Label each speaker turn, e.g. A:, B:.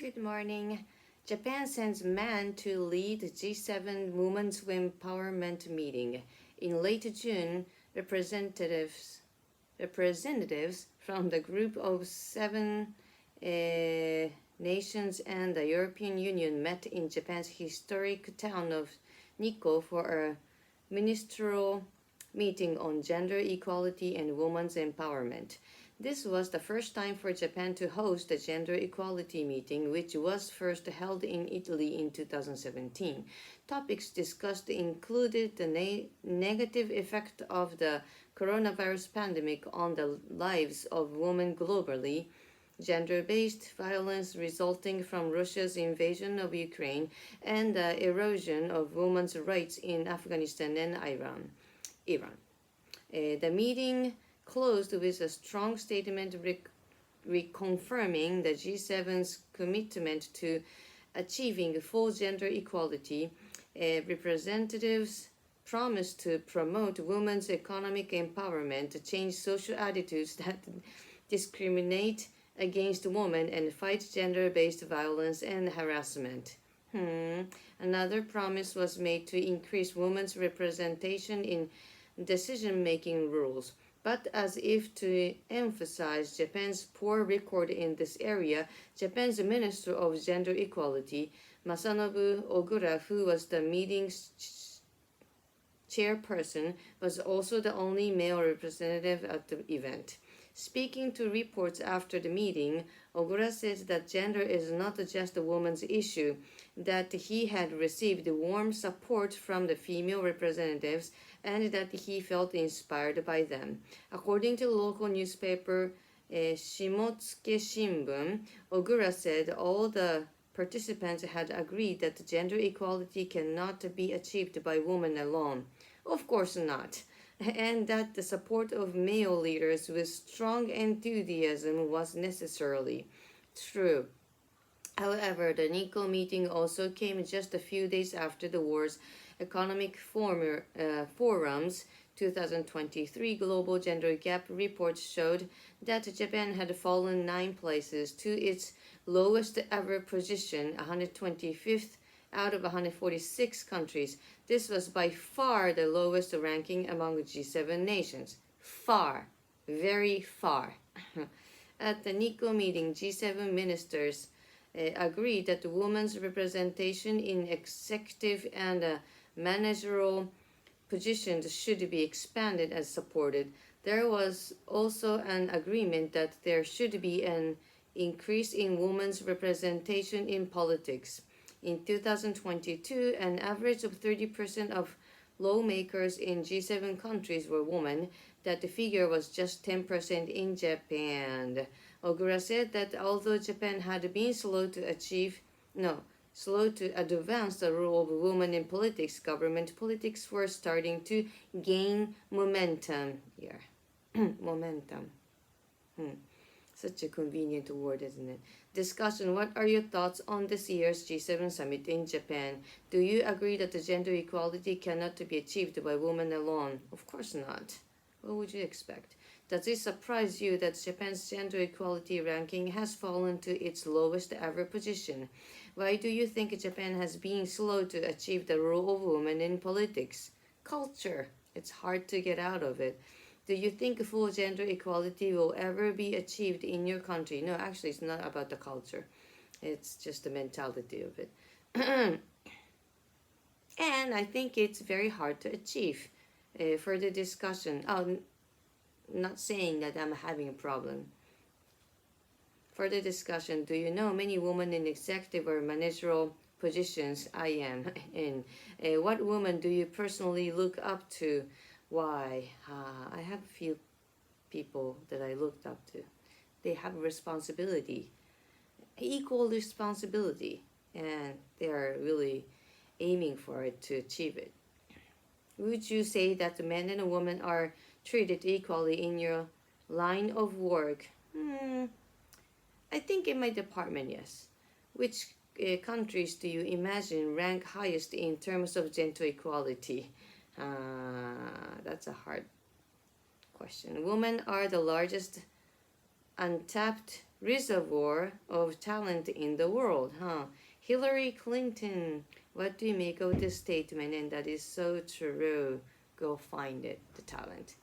A: Good morning. Japan sends man to lead G7 Women's Empowerment meeting. In late June, representatives from the group of seven nations and the European Union met in Japan's historic town of Nikko for a ministerial meeting on gender equality and women's empowerment. This was the first time for Japan to host a gender equality meeting, which was first held in Italy in 2017. Topics discussed included the negative effect of the coronavirus pandemic on the lives of women globally, gender-based violence resulting from Russia's invasion of Ukraine, and the erosion of women's rights in Afghanistan and Iran. The meeting closed with a strong statement reconfirming the G7's commitment to achieving full gender equality. Representatives promised to promote women's economic empowerment, change social attitudes that discriminate against women, and fight gender-based violence and harassment. Another promise was made to increase women's representation in decision-making rules. But as if to emphasize Japan's poor record in this area, Japan's Minister of Gender Equality, Masanobu Ogura, who was the meeting's chairperson, was also the only male representative at the event. Speaking to reports after the meeting, Ogura says that gender is not just a woman's issue, that he had received warm support from the female representatives and that he felt inspired by them. According to local newspaper Shimotsuke Shimbun, Ogura said all the participants had agreed that gender equality cannot be achieved by women alone. Of course not. And that the support of male leaders with strong enthusiasm was necessarily true. However, the Nikko meeting also came just a few days after the war's Economic Forum's 2023 Global Gender Gap report showed that Japan had fallen 9 places to its lowest ever position, 125th out of 146 countries. This was by far the lowest ranking among G7 nations. Far, very far. At the Nikko meeting, G7 ministers agreed that women's representation in executive and managerial positions should be expanded as supported. There was also an agreement that there should be an increase in women's representation in politics. In 2022, an average of 30% of lawmakers in G7 countries were women. That the figure was just 10% in Japan. Ogura said that although Japan had been slow to advance the role of women in politics, government politics were starting to gain momentum here. Momentum. Such a convenient word, isn't it? Discussion. What are your thoughts on this year's G7 summit in Japan? Do you agree that the gender equality cannot be achieved by women alone? Of course not. What would you expect? Does it surprise you that Japan's gender equality ranking has fallen to its lowest ever position? Why do you think Japan has been slow to achieve the role of women in politics? Culture. It's hard to get out of it. Do you think full gender equality will ever be achieved in your country? No, actually, it's not about the culture. It's just the mentality of it. And I think it's very hard to achieve. Further discussion. Not saying that I'm having a problem. Further discussion. Do you know many women in executive or managerial positions? I am in. What woman do you personally look up to? Why? I have a few people that I looked up to. They have responsibility, equal responsibility, and they are really aiming for it to achieve it. Would you say that the men and women are treated equally in your line of work? I think in my department, yes. Which countries do you imagine rank highest in terms of gender equality? That's a hard question. Women are the largest untapped reservoir of talent in the world, huh? Hillary Clinton. What do you make of this statement? And that is so true. Go find it, the talent.